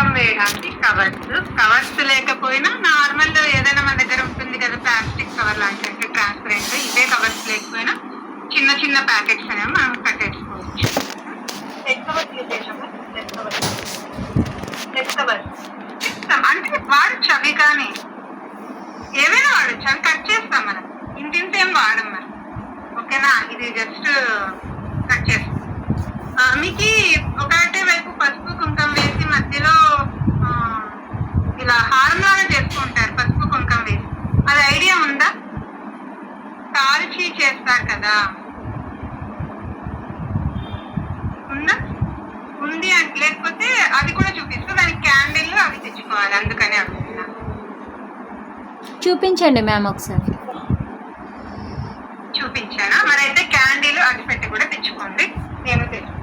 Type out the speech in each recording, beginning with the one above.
కుంకం వేయడానికి కవర్స్ లేకపోయినా నార్మల్ ఏదైనా మన దగ్గర ఉంటుంది కదా ప్లాస్టిక్ కవర్ లాంటి అంటే ట్రాన్స్పరెంట్ ఇదే కవర్స్ లేకపోయినా చిన్న చిన్న ప్యాకెట్స్ అనేవి మనం కట్టేసుకోవచ్చు. అంటే వాడచ్చు అవి కానీ ఏవైనా వాడచ్చు అవి కట్ చేస్తాం మనం ఇంటింటి ఏం వాడం మనం. ఓకేనా, ఇది జస్ట్ కట్ చేస్తాం. మీకు ఒకటే వైపు పసుపు కుంకం వేసి మధ్యలో ఇలా హారం లాగా చేసుకుంటారు పసుపు కుంకం వేసి. అది ఐడియా ఉందా? కాల్చి చేస్తారు కదా, ఉందా? ఉంది అంటే లేకపోతే అది కూడా చూపిస్తూ దానికి క్యాండిల్ అవి తెచ్చుకోవాలి, అందుకని అడుగుతున్నా. చూపించండి మ్యామ్ ఒకసారి. చూపించానా? మరి అయితే క్యాండిల్ అగ్గిపెట్టె కూడా తెచ్చుకోండి, నేను తెచ్చు.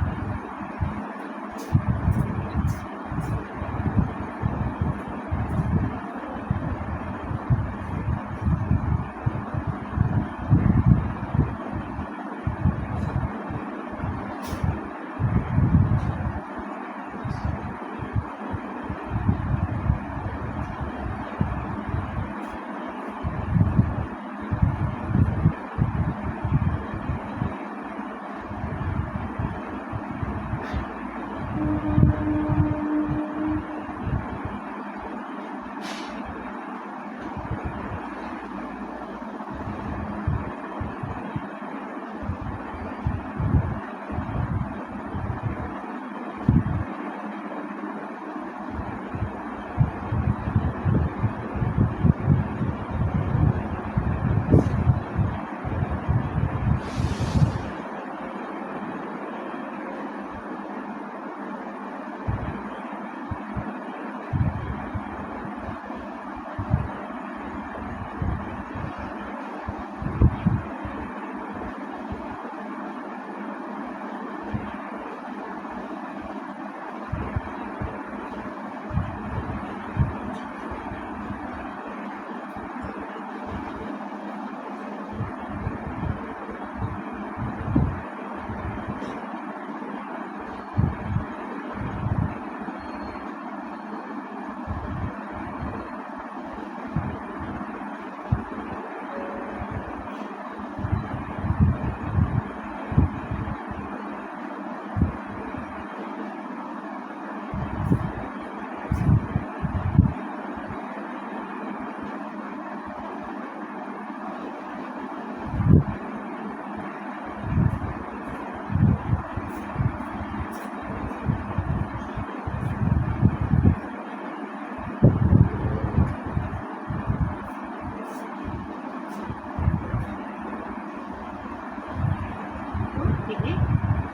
ఇది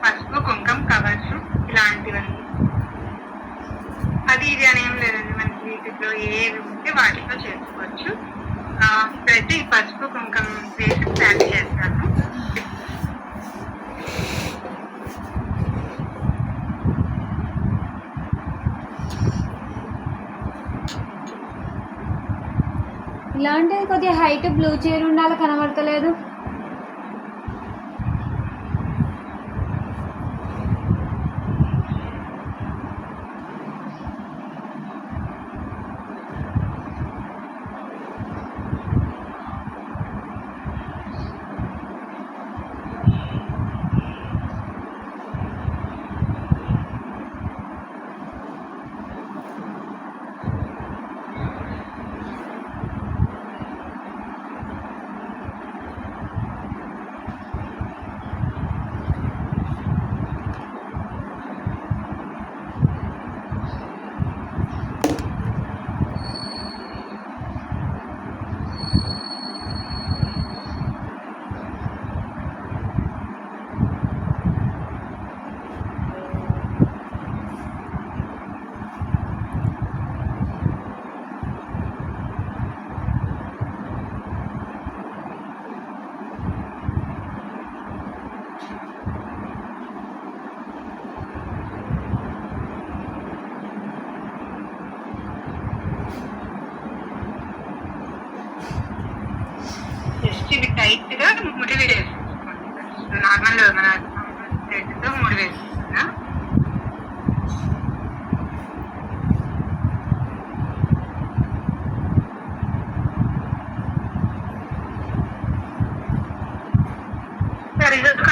పసుపు కుంకం కవర్స్ ఇలాంటివన్నీ. అది ఇది అనేం లేదండి, మనకి వీటిలో ఏవి ఉంటే వాటితో చేసుకోవచ్చు. ఇప్పుడైతే ఈ పసుపు కుంకం వేసి ప్యాక్ చేస్తాను. ఇలాంటిది కొద్దిగా హైట్ బ్లూ చైర్ ఉండాలి, కనబడతలేదు. ఇవి టైట్ గా ముడి వేసేసుకోండి. నార్మల్ మన థ్రెడ్ తో ముడి వేసుకున్నా.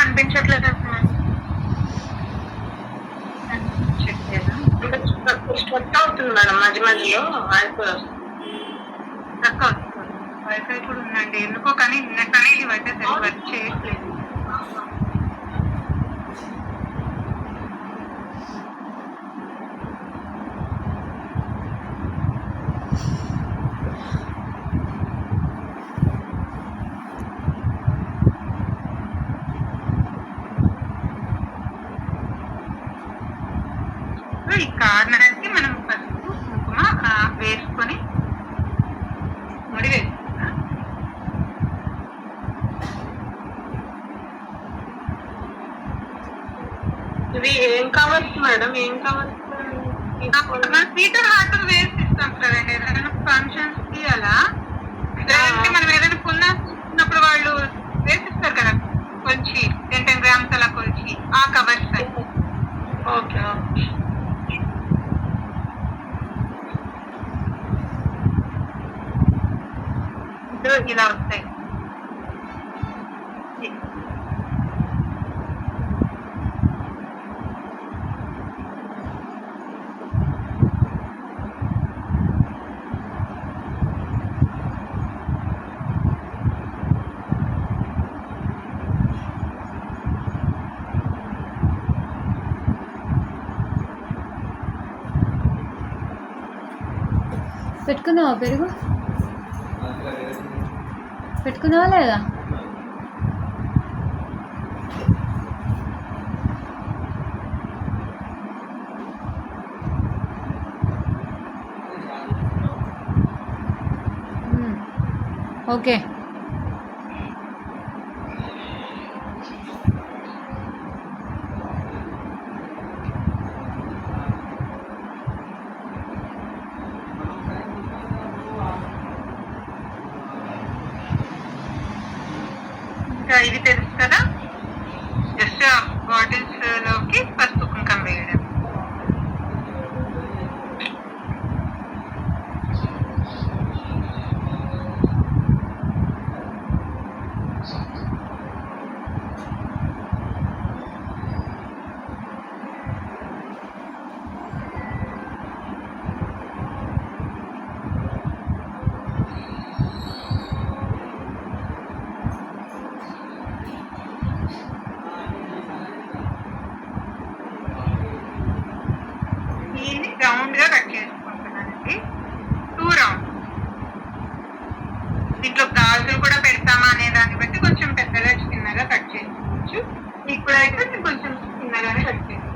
అనిపించట్లేదు మ్యామ్. అనిపించట్లేదా? స్ట్రక్ అవుతుంది మేడం మధ్య మధ్యలో ఆగిపోయి తక్కువ వస్తుంది. వైఫై కూడా ఉందండి ఎందుకో, కానీ నిన్నకనే ఇది వైఫై సరిగ్గా వర్క్ చేయట్లేదు. సో ఈ కార్నర్ కి మనం పసుపు కుంకుమ వేసుకొని ముడి వేసుకుంటా. ఇది ఏం కావచ్చు మేడం, ఏం కావచ్చు? మనం స్వీట్ హార్ట్ వేసి ఇస్తాం కదండి ఏదైనా ఫంక్షన్స్ కి అలా, లేదంటే మనం ఏదైనా కొన్నప్పుడు వాళ్ళు వేసిస్తారు కదా కొలిచి 10 గ్రామ్స్ అలా కొలిచి ఆ కవర్స్. ఓకే ఇలా వస్తాయి. పెట్టుకున్నావా పెరుగు? పెట్టుకున్నావా లేదా? ఓకే. ఇంకా ఇది తెలుసు కదా, జస్ట్ బాటిల్స్ లోకి పసుపు కుంకం వేయడం. దీన్ని రౌండ్ గా కట్ చేసుకుంటున్నానండి, 2 రౌండ్. దీంట్లో గాజులు కూడా పెడతామా అనే దాన్ని బట్టి కొంచెం పెద్దగా చిన్నగా కట్ చేసుకోవచ్చు. ఇప్పుడైతే నేను కొంచెం చిన్నగానే కట్ చేసుకుంటాను.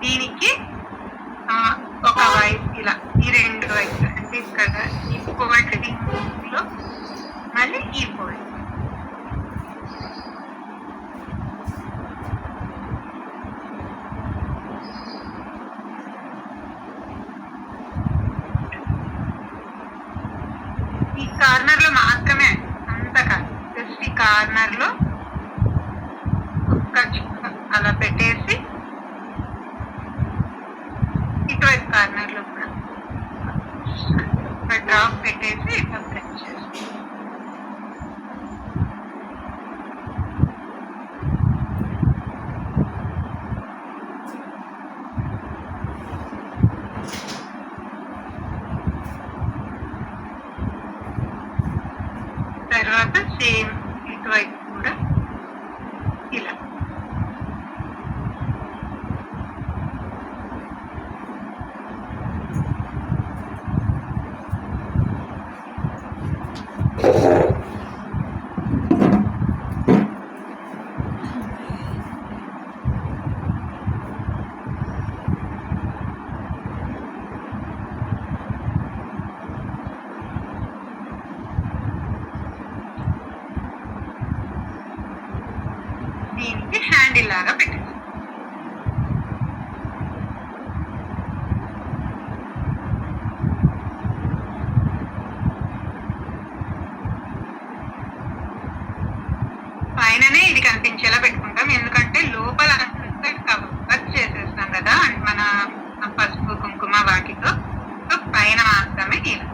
దీనికి ఒక వైపు ఇలా ఈ 2 వైపులు అంటే ఇక్కడ ఈ పొగట్లో మళ్ళీ ఈ పొగ ఈ కార్నర్ లో మాత్రమే, అంత కాదు, జస్ట్ ఈ కార్నర్ లో ఒక్క చుక్క అలా పెట్టేసి ఇటువైపు కార్నర్ లో కూడా ఒక డ్రాప్ పెట్టేసి ఇట్లా ప్రెస్ చేస్తాం. సేమ్ ఇటువైపు కూడా ఇలా. దీనికి హ్యాండిల్ లాగా పెట్టేసి పైననే ఇది కనిపించేలా పెట్టుకుంటాం, ఎందుకంటే లోపల అంతా కవర్ చేసేస్తాం కదా మన పసుపు కుంకుమ వాటితో. సో పైన మాత్రమే ఇలా.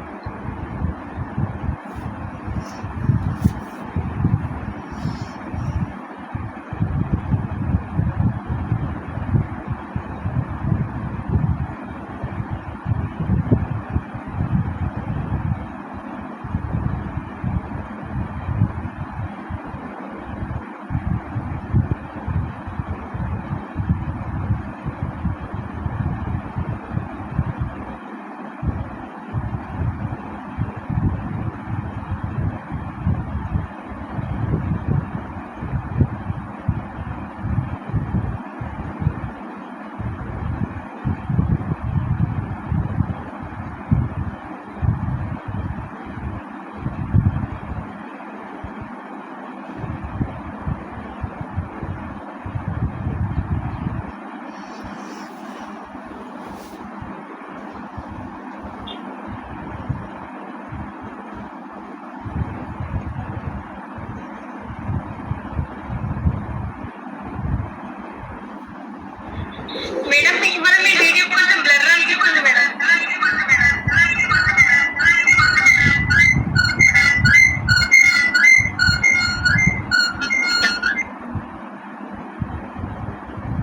మేడం ఇవాళ మీ వీడియో కొంచెం బ్లర్ అనిపిస్తుంది మేడం.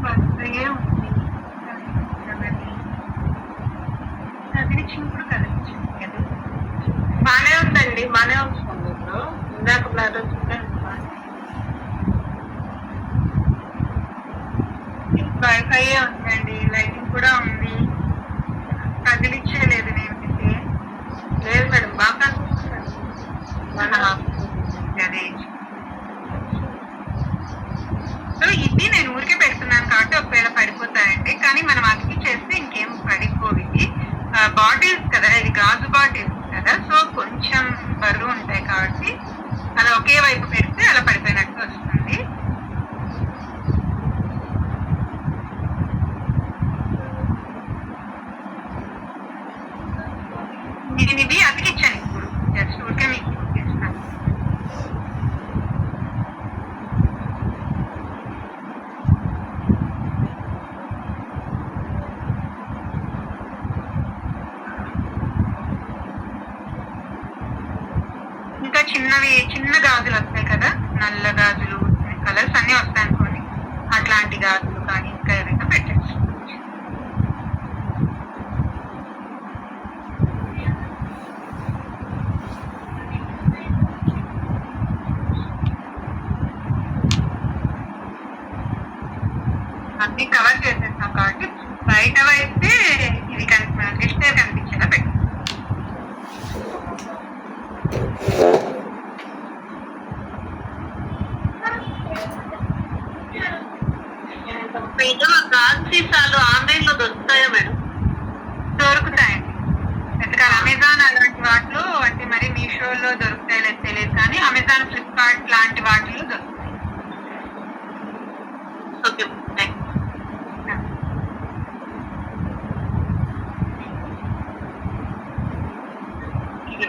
కొత్తగా ఉంది కదిలించినప్పుడు కదిలించింది కదా. బానే ఉందండి, బానే వస్తుంది ఇప్పుడు. ఇందాక బ్లర్ వచ్చింది. వైఫై ఉందండి, లైటింగ్ కూడా ఉంది, కదిలించలేదు నేను అయితే. లేదు మేడం, బాగా కనిపిస్తుంది. అదే. సో ఇది నేను ఊరికే పెడుతున్నాను కాబట్టి ఒకవేళ పడిపోతాయండి, కానీ మనం అతికి చేస్తే ఇంకేం పడిపోవు. ఇది బాటిల్స్ కదా, ఇది గాజు బాటిల్స్ కదా, సో కొంచెం బరువు ఉంటాయి కాబట్టి అలా ఒకే వైపు పెడితే అలా పడిపోయినట్టు వస్తుంది. నేను ఇది అతికిచ్చాను ఇప్పుడు, జస్ట్ ఊరికే మీకు చూపిస్తాను. ఇంకా చిన్న గాజులు వస్తాయి కదా, నల్ల గాజులు, కలర్స్ అన్ని వస్తాయి అనుకోండి, అట్లాంటి గాజులు కానీ ఇంకా ఏదైనా పెట్టచ్చు. అన్ని కవర్ చేసేస్తాం కాబట్టి బయట అయితే ఇది డిస్ప్లే కనిపించేలా పెట్టాం. ఇంకా గాజు సీసాలు ఆన్లైన్ లో దొరుకుతాయా మేడం? దొరుకుతాయండి, ఎందుకంటే అమెజాన్ అలాంటి వాటిలో, అంటే మరి మీషోలో దొరుకుతాయి లేదు తెలియదు, కానీ అమెజాన్, ఫ్లిప్కార్ట్ లాంటి వాటిలో దొరుకుతాయి. ఓకే, థ్యాంక్ ఇది.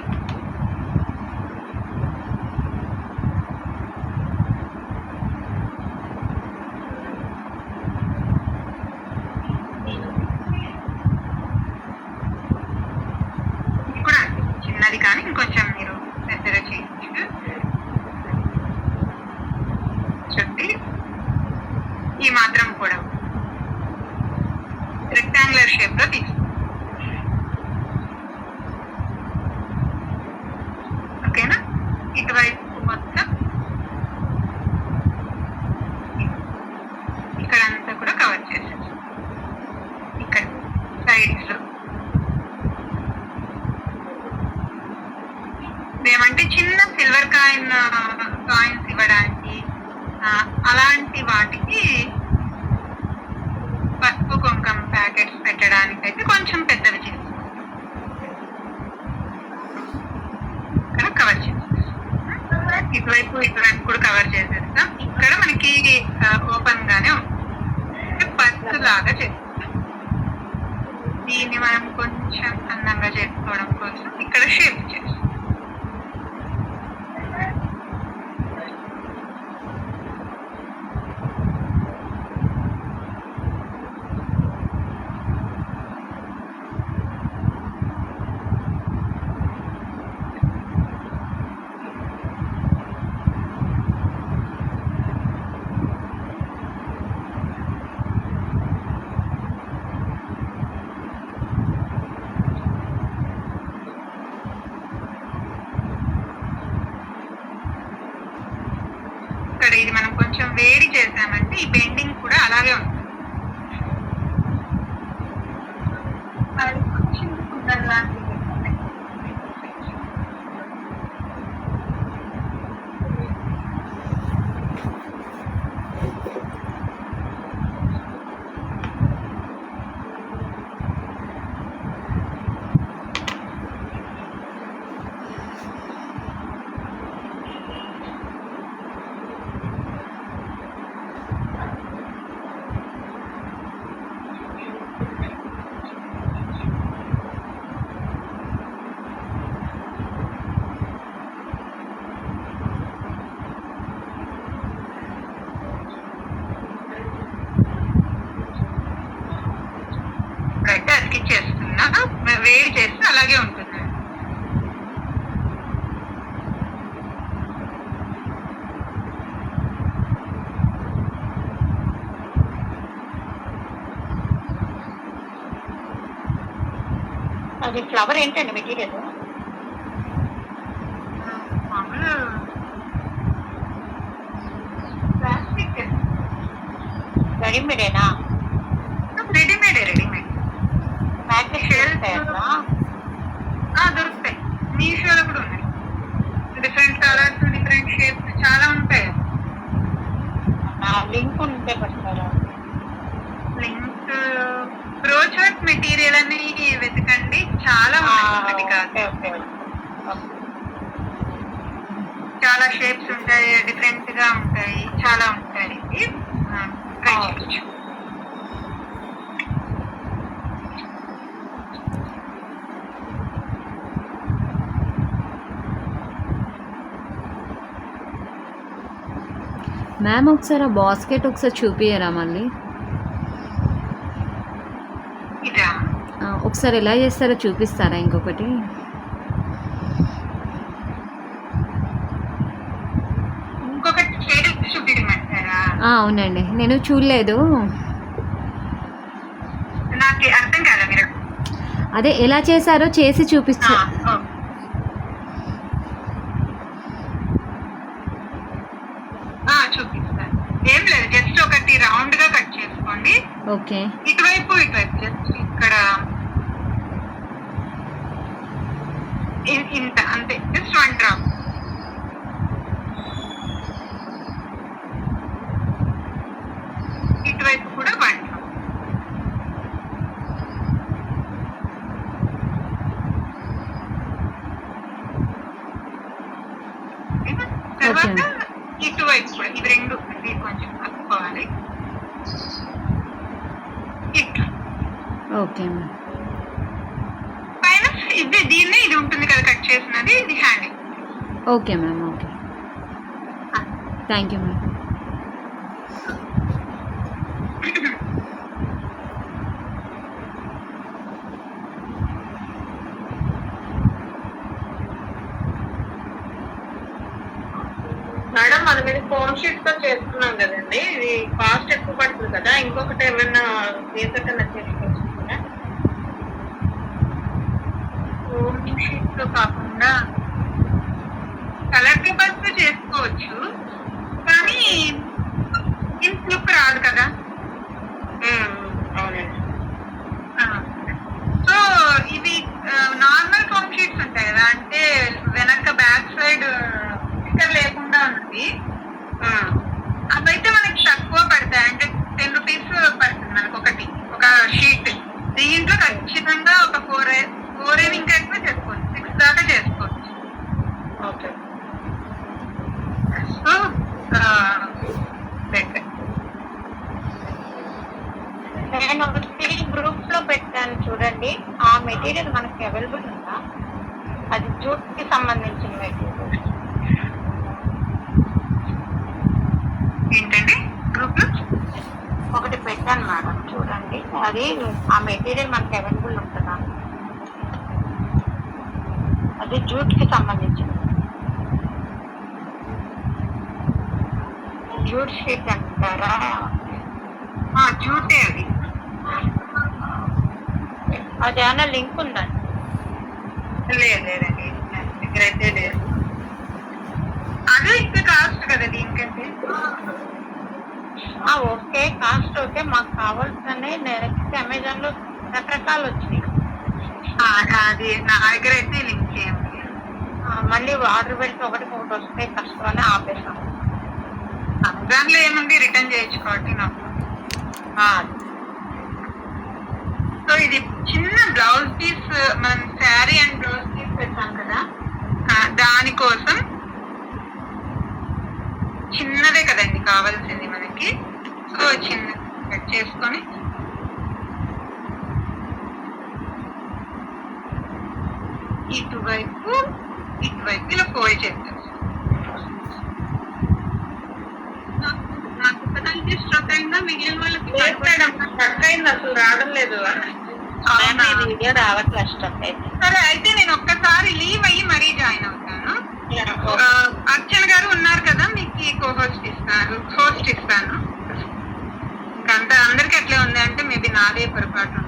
ఇది కూడా చిన్నది కానీ ఇంకొంచెం మీరు పెద్దగా చేయొచ్చు. చుట్టి ఈ మాత్రం కూడా రెక్టాంగులర్ షేప్ లో తీసుకో. ఓకేనా? ఇటువైపు మొత్తం చేసేసి ఇక్కడ సైడ్స్ లో ఏమంటే చిన్న సిల్వర్ కాయిన్స్ ఇవ్వడానికి అలాంటి వాటికి పసుపు కుంకుమ ప్యాకెట్స్ పెట్టడానికి అయితే కొంచెం పెద్దవి చేస్తాం. ఇక్కడ కవర్ చేసేస్తాం, ఇటువైపు కూడా కవర్ చేసేస్తాం. ఇక్కడ మనకి ఓపెన్ గానే ఉంటుంది, పర్సు లాగా చేస్తాం. దీన్ని మనం కొంచెం అందంగా చేసుకోవడం కోసం ఇక్కడ షేప్ చేస్తాం. ఇక్కడ ఇది మనం కొంచెం వేడి చేసామంటే ఈ బెండింగ్ కూడా అలాగే ఉంటుంది. అది కొంచెం కుందన్ లాంటిది. ఇప్పుడైతే అతికిచ్చేస్తున్నా, వేడి చేస్తే అలాగే ఉంటుంది. అది ఫ్లవర్ ఏంటండి మెటీరియల్? మామూలు ప్లాస్టిక్, రెడీమేడేనా? రెడీమేడ్ ప్యాకెట్ దొరుకుతాయి. మీషోలో కూడా ఉన్నాయి. డిఫరెంట్ కలర్స్, డిఫరెంట్ షేప్స్ చాలా ఉంటాయి. లింక్ ఉంటే పెడతారా? లింక్ బ్రోచర్స్ మెటీరియల్ అని వెతకండి, చాలా ఉంటుంది కాదు. చాలా షేప్స్ ఉంటాయి, డిఫరెంట్ గా ఉంటాయి, చాలా ఉంటాయి. ట్రై చేయొచ్చు. మ్యామ్ ఒకసారి ఆ బాస్కెట్ ఒకసారి చూపియరా మళ్ళీ? ఇదా ఒకసారి ఎలా చేస్తారో చూపిస్తారా ఇంకొకటి? ఇంకొకటి షేప్ చూపించమంటారా? అవునండి, నేను చూడలేదు. నాకు అర్థం కాదా మీరు? అదే ఎలా చేశారో చేసి చూపించు. చూపిస్తాను. ఏం లేదు, జస్ట్ ఒకటి రౌండ్ గా కట్ చేసుకోండి. ఓకే. ఇటువైపు జస్ట్ ఇక్కడ ఇంత అంతే, జస్ట్ 1 డ్రాప్. ఇటువైపు కూడా 1 డ్రాప్. తర్వాత ఇటువైపు కూడా ఇవి రెండు కొంచెం కలుపుకోవాలి. ఇట్లా ఓకే మ్యామ్. పైన ఇది ఉంటుంది కదా కట్ చేసినది, ఇది handing. Okay ma'am, okay. Thank you ma'am. Madam మనం ఇది ఫోమ్ షీట్ తో చేస్తున్నాం కదండి, ఇది కాస్ట్ ఎక్కువ పడుతుంది కదా, ఇంకొకటి ఏమైనా వేసకన్నా చేసుకోవచ్చు? ఫోమ్ షీట్ తో కాకుండా కలర్ పేపర్స్ తో చేసుకోవచ్చు, కానీ ఇంత లుక్ రాదు కదా. కనీసంగా ఒక 4 ఇంకా ఎక్కువ చేసుకోవచ్చు, 6 దాకా చేసుకోవచ్చు. ఓకే. So better. నేను ఒకటి గ్రూప్స్ లో పెట్టాను చూడండి, ఆ మెటీరియల్ మనకి అవైలబుల్ ఉందా? అది జూట్ కి సంబంధించిన మెటీరియల్. ఏంటండి గ్రూప్ లో ఒకటి పెట్టాను మేడం, చూడండి అది ఆ మెటీరియల్ మనకి అవైలబుల్ ఉంటుందా? అది జూట్ కి సంబంధించింది, జూట్ షీట్ అంటారా? జూటే అది. అది ఏమైనా లింక్ ఉందండి? లేదండి నా దగ్గర అయితే లేదు. అదే ఇంకా కాస్ట్ కదా దీనికంటే. Okay, cost okay. మాకు కావాల్సిన నెక్స్ట్ అమెజాన్ లో రకరకాలు వచ్చినాయి. అది నా దగ్గర అయితే లింక్ చేయండి. మళ్ళీ ఆర్డర్ పెడితే ఒకటి వస్తే కష్టం అని ఆపేసాం. అమెజాన్ లో ఏముంది, రిటర్న్ చేయొచ్చు కాబట్టి నాకు. సో ఇది చిన్న బ్లౌజ్ పీస్, మనం శారీ అండ్ బ్లౌజ్ పీస్ పెట్టాం కదా, దానికోసం చిన్నదే కదండి కావాల్సింది మనకి. సో చిన్న కట్ చేసుకొని ఇటువైపు ఇలా ఫోల్డ్ చేస్తాం. నాకు ఒకదానికి స్ట్రక్ అయిందా, మిగిలిన వాళ్ళకి స్ట్రక్ అయింది, అసలు రావడం లేదు. వీడియో రావట్లేదు, స్ట్రక్ అయింది. సరే అయితే నేను ఒక్కసారి లీవ్ అయ్యి మరీ జాయిన్ అవుతాను. అర్చన గారు ఉన్నారు కదా, మీకు హోస్ట్ ఇస్తాను. ఇంకంతా అందరికి ఎట్లా ఉంది అంటే మేబీ నాదే పొరపాటు.